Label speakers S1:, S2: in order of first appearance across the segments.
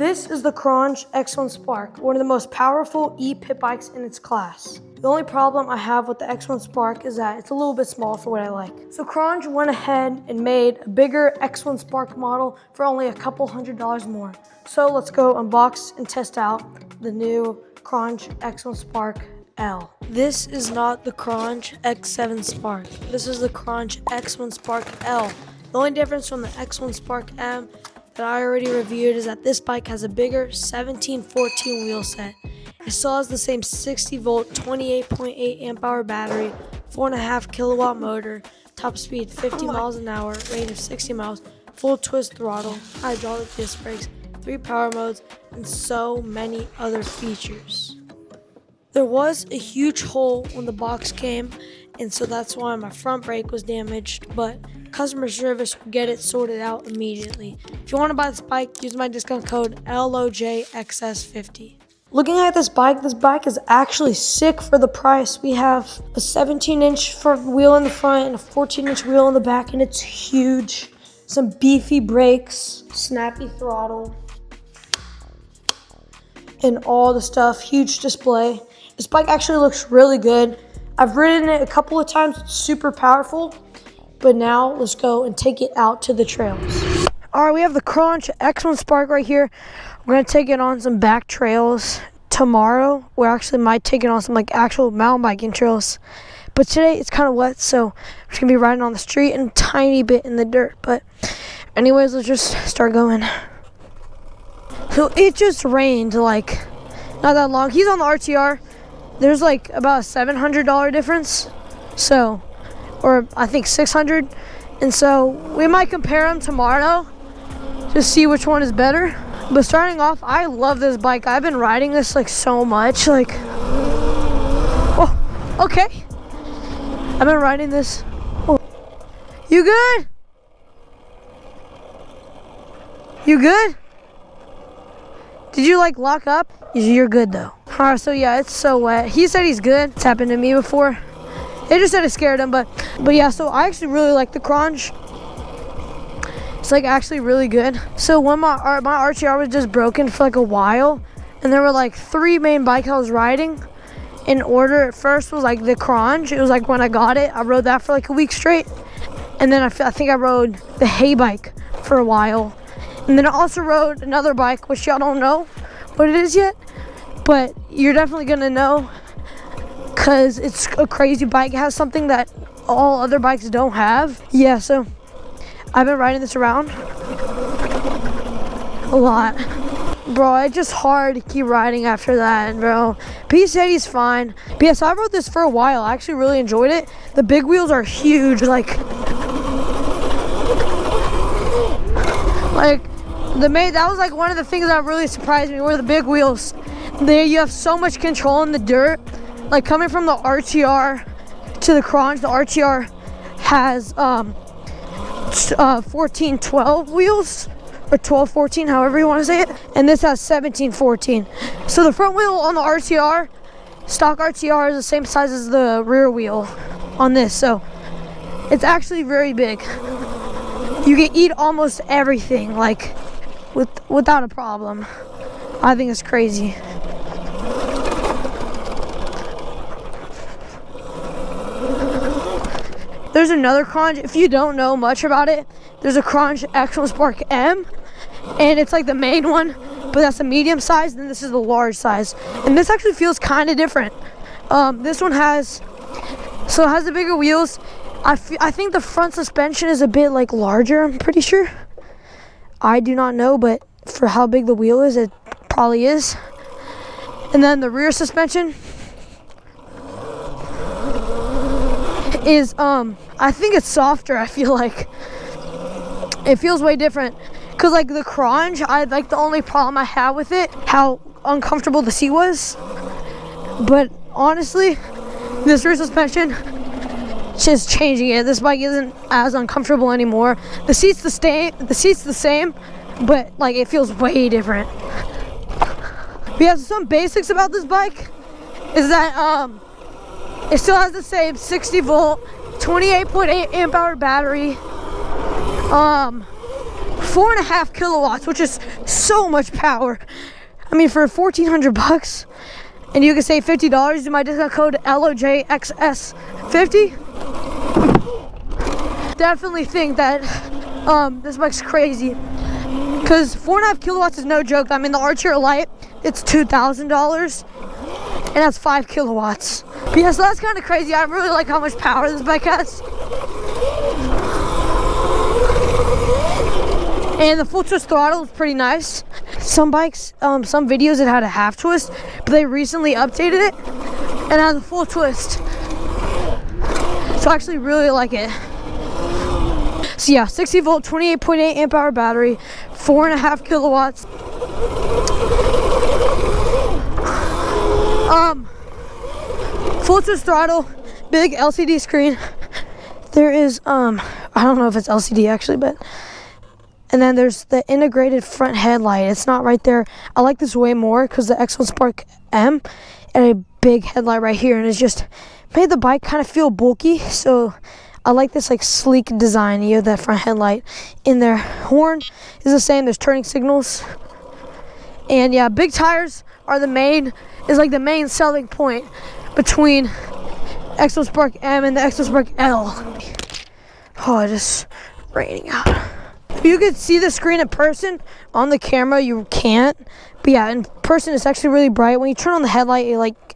S1: This is the Qronge X1 Spark, one of the most powerful e-pit bikes in its class. The only problem I have with the X1 Spark is that it's a little bit small for what I like. So Qronge went ahead and made a bigger X1 Spark model for only a couple $100s more. So let's go unbox and test out the new Qronge X1 Spark L. This is not the Qronge X7 Spark. This is the Qronge X1 Spark L. The only difference from the X1 Spark M that I already reviewed is that this bike has a bigger 1714 wheel set. It still has the same 60 volt, 28.8 amp hour battery, 4.5 kilowatt motor, top speed 50 miles an hour, range of 60 miles, full twist throttle, hydraulic disc brakes, 3 power modes, and so many other features. There was a huge hole when the box came, and so that's why my front brake was damaged, but customer service will get it sorted out immediately. If you want to buy this bike, use my discount code LOJXS50. Looking at this bike is actually sick for the price. We have a 17-inch front wheel in the front and a 14-inch wheel in the back, and it's huge. Some beefy brakes, snappy throttle, and all the stuff, huge display. This bike actually looks really good. I've ridden it a couple of times, it's super powerful. But now let's go and take it out to the trails. All right, we have the Qronge X1 Spark right here. We're gonna take it on some back trails tomorrow. We actually might take it on some like actual mountain biking trails. But today it's kind of wet, so we're just gonna be riding on the street and a tiny bit in the dirt. But anyways, let's just start going. So it just rained like not that long. He's on the RTR. There's like about a $700 difference. So, or I think 600, and so we might compare them tomorrow to see which one is better. But starting off, I love this bike. I've been riding this like so much, like, oh, okay. I've been riding this. Oh. You good? You good? Did you like lock up? You're good though. All right, so yeah, it's so wet. He said he's good. It's happened to me before. They just said it scared him, but yeah, so I actually really like the Qronge. It's like actually really good. So when my RTR was just broken for like a while, and there were like 3 main bikes I was riding in order. At first was like the Qronge. It was like when I got it, I rode that for like a week straight. And then I think I rode the Hay bike for a while. And then I also rode another bike, which y'all don't know what it is yet, but you're definitely gonna know, because it's a crazy bike. It has something that all other bikes don't have. Yeah, so I've been riding this around a lot. Bro, it's just hard to keep riding after that, bro. But he said he's fine. But yeah, so I rode this for a while. I actually really enjoyed it. The big wheels are huge. Like that was like one of the things that really surprised me were the big wheels. There you have so much control in the dirt. Like coming from the RTR to the Qronge, the RTR has 1412 wheels, or 1214, however you want to say it, and this has 1714. So the front wheel on the RTR, stock RTR, is the same size as the rear wheel on this, so it's actually very big. You can eat almost everything, like without a problem. I think it's crazy. There's another Qronge, if you don't know much about it, there's a Qronge X1 Spark M, and it's like the main one, but that's the medium size, and this is the large size. And this actually feels kind of different. This one has the bigger wheels. I think the front suspension is a bit like larger, I'm pretty sure. I do not know, but for how big the wheel is, it probably is. And then the rear suspension is I think it's softer. I feel like it feels way different, because like the Qronge, the only problem I had with it, how uncomfortable the seat was. But honestly, this rear suspension just changing it. This bike isn't as uncomfortable anymore. The seat's the same, but like it feels way different. But yeah, so some basics about this bike is that it still has the same 60 volt, 28.8 amp hour battery, 4.5 kilowatts, which is so much power. I mean, for 1,400 bucks, and you can save $50 using my discount code LOJXS50. Definitely think that this bike's crazy, because 4.5 kilowatts is no joke. I mean, the Archer Lite, it's $2,000, and that's 5 kilowatts. But yeah, so that's kind of crazy. I really like how much power this bike has. And the full twist throttle is pretty nice. Some bikes, some videos, it had a half twist, but they recently updated it and has a full twist. So I actually really like it. So yeah, 60 volt, 28.8 amp hour battery, 4.5 kilowatts. Full twist throttle, big LCD screen. There is, I don't know if it's LCD actually, but, and then there's the integrated front headlight. It's not right there. I like this way more because the X1 Spark M and a big headlight right here, and it's just made the bike kind of feel bulky. So I like this like sleek design. You have that front headlight in there. Horn is the same. There's turning signals, and yeah, big tires are the main selling point between X1 Spark M and the X1 Spark L. Oh, it's just raining out. If you could see the screen in person, on the camera you can't. But yeah, in person it's actually really bright. When you turn on the headlight, it like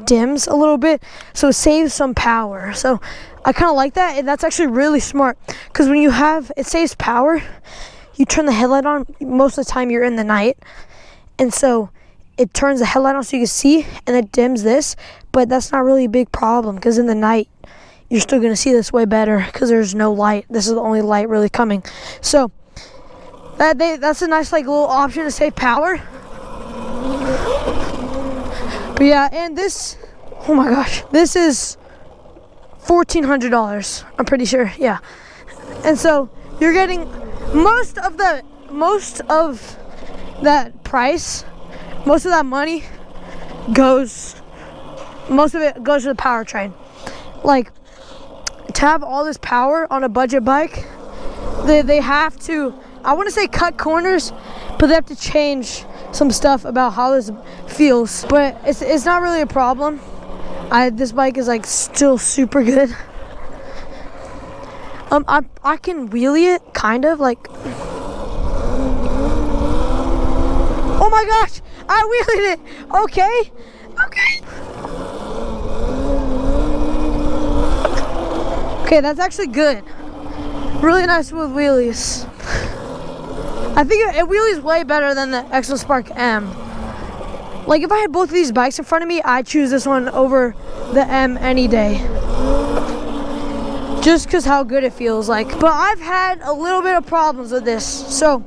S1: dims a little bit, so it saves some power. So I kind of like that, and that's actually really smart, because when you have, it saves power, you turn the headlight on, most of the time you're in the night, and so it turns the headlight on so you can see, and it dims this. But that's not really a big problem, because in the night you're still going to see this way better because there's no light. This is the only light really coming. So that's a nice like little option to save power. But yeah, and this, oh my gosh, this is $1,400, I'm pretty sure. Yeah. And so you're getting most of that price, most of that money most of it goes to the powertrain. Like, to have all this power on a budget bike, they have to, I want to say cut corners, but they have to change some stuff about how this feels. But it's not really a problem. This bike is like still super good. I can wheelie it, kind of like. Oh my gosh, I wheelied it. Okay. Okay, that's actually good. Really nice smooth wheelies. I think it wheelies way better than the X1 Spark M. Like, if I had both of these bikes in front of me, I'd choose this one over the M any day. Just because how good it feels like. But I've had a little bit of problems with this. So,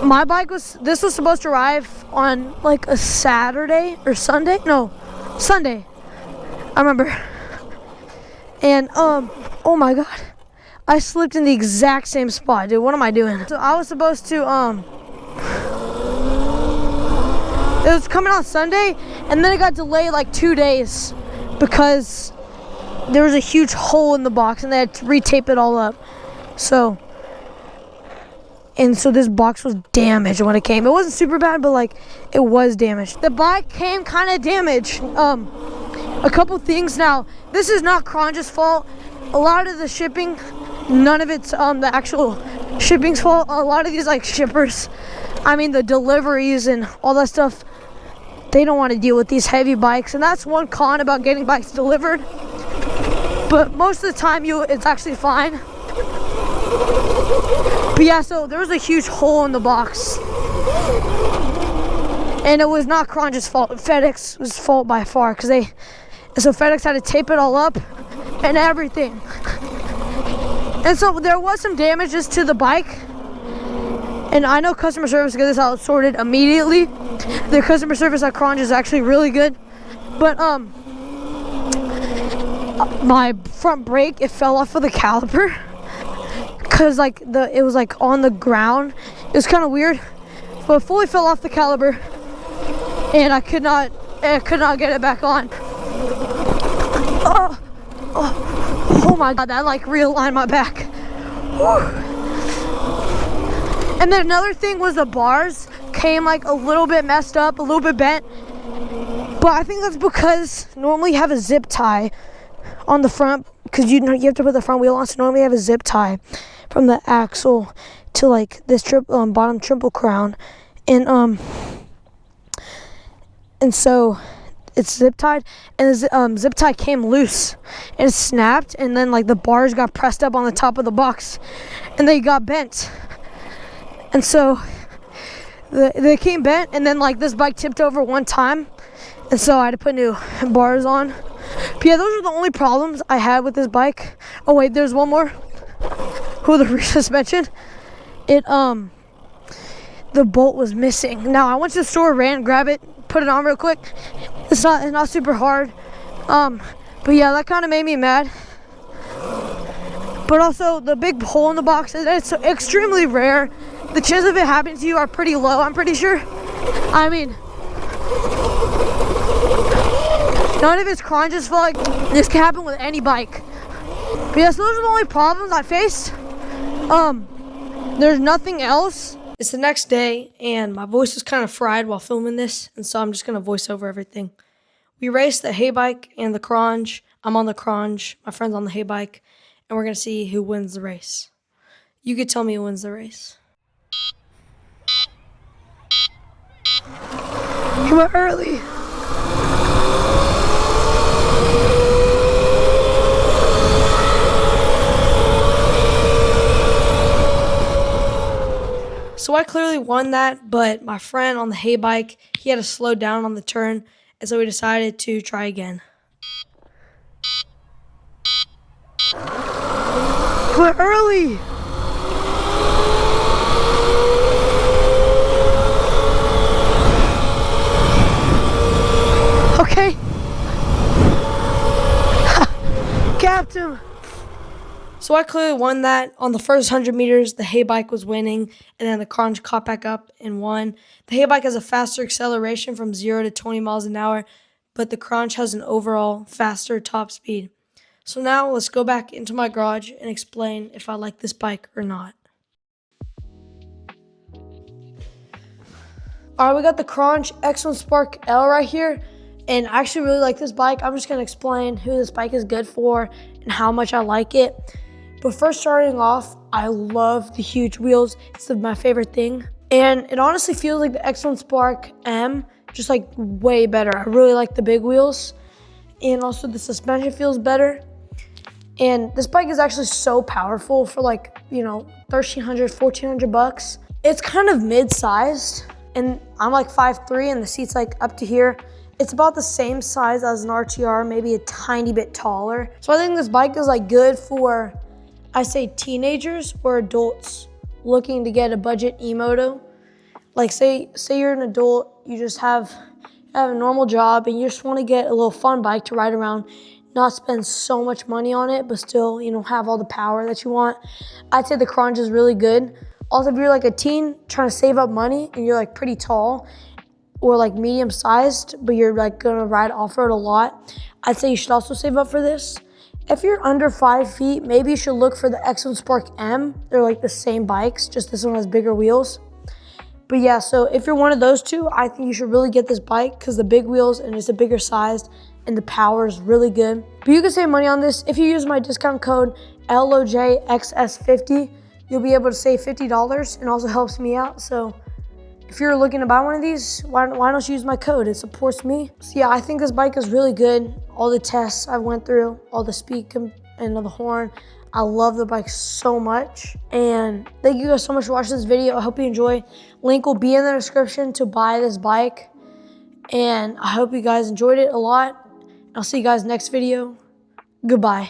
S1: my bike this was supposed to arrive on like a Saturday or Sunday? No, Sunday. I remember. And, oh my God. I slipped in the exact same spot, dude. What am I doing? So I was supposed to, it was coming on Sunday, and then it got delayed like 2 days because there was a huge hole in the box and they had to retape it all up. So this box was damaged when it came. It wasn't super bad, but like it was damaged. The bike came kind of damaged. A couple things. Now, this is not Qronge's fault. A lot of the shipping, none of it's the actual shipping's fault. A lot of these like shippers, I mean the deliveries and all that stuff, they don't want to deal with these heavy bikes, and that's one con about getting bikes delivered. But most of the time it's actually fine. But yeah, so there was a huge hole in the box, and it was not Qronge's fault. FedEx was fault by far, so FedEx had to tape it all up and everything. And so there was some damages to the bike, and I know customer service got this out sorted immediately. Their customer service at Qronge is actually really good. But my front brake, it fell off of the caliper, cause like it was like on the ground. It was kind of weird, but it fully fell off the caliper, and I could not get it back on. Oh my God, that like realigned my back. And then another thing was the bars came like a little bit messed up, a little bit bent. But I think that's because normally you have a zip tie on the front, because you have to put the front wheel on. So normally you have a zip tie from the axle to like this bottom triple crown, and so it's zip tied, and the zip tie came loose and it snapped, and then like the bars got pressed up on the top of the box and they got bent, and so they came bent, and then like this bike tipped over one time, and so I had to put new bars on. But yeah, those are the only problems I had with this bike. Oh wait, there's one more. The rear suspension, the bolt was missing. Now I went to the store, ran, grab it, put it on real quick. It's not super hard, but yeah, that kind of made me mad. But also the big hole in the box, it's extremely rare. The chances of it happening to you are pretty low, I'm pretty sure. I mean, none of it's Qronge's fault. This can happen with any bike. But yes, those are the only problems I faced. There's nothing else. It's the next day, and my voice is kind of fried while filming this, and so I'm just gonna voice over everything. We raced the hay bike and the Qronge. I'm on the Qronge, my friend's on the hay bike, and we're gonna see who wins the race. You could tell me who wins the race. You were early. So I clearly won that, but my friend on the hay bike, he had to slow down on the turn, and so we decided to try again. We're early! Okay. Capped him. So I clearly won that. On the first 100 meters, the hay bike was winning, and then the Qronge caught back up and won. The hay bike has a faster acceleration from 0 to 20 miles an hour, but the Qronge has an overall faster top speed. So now let's go back into my garage and explain if I like this bike or not. All right, we got the Qronge X1 Spark L right here, and I actually really like this bike. I'm just gonna explain who this bike is good for and how much I like it. But first, starting off, I love the huge wheels. It's my favorite thing. And it honestly feels like the X1 Spark M, just like way better. I really like the big wheels. And also the suspension feels better. And this bike is actually so powerful for like, you know, $1,300, $1,400. It's kind of mid-sized, and I'm like 5'3", and the seat's like up to here. It's about the same size as an RTR, maybe a tiny bit taller. So I think this bike is like good for, I say, teenagers or adults looking to get a budget E-Moto. Like say you're an adult, you just have a normal job and you just want to get a little fun bike to ride around, not spend so much money on it, but still, you know, have all the power that you want. I'd say the Qronge is really good. Also, if you're like a teen trying to save up money and you're like pretty tall or like medium sized, but you're like gonna ride off-road a lot, I'd say you should also save up for this. If you're under 5 feet, maybe you should look for the X1 Spark M. They're like the same bikes, just this one has bigger wheels. But yeah, so if you're one of those two, I think you should really get this bike because the big wheels and it's a bigger size and the power is really good. But you can save money on this. If you use my discount code LOJXS50, you'll be able to save $50 and also helps me out. So if you're looking to buy one of these, why don't you use my code? It supports me. So yeah, I think this bike is really good. All the tests I went through, all the speed and the horn, I love the bike so much. And thank you guys so much for watching this video. I hope you enjoy. Link will be in the description to buy this bike. And I hope you guys enjoyed it a lot. I'll see you guys next video. Goodbye.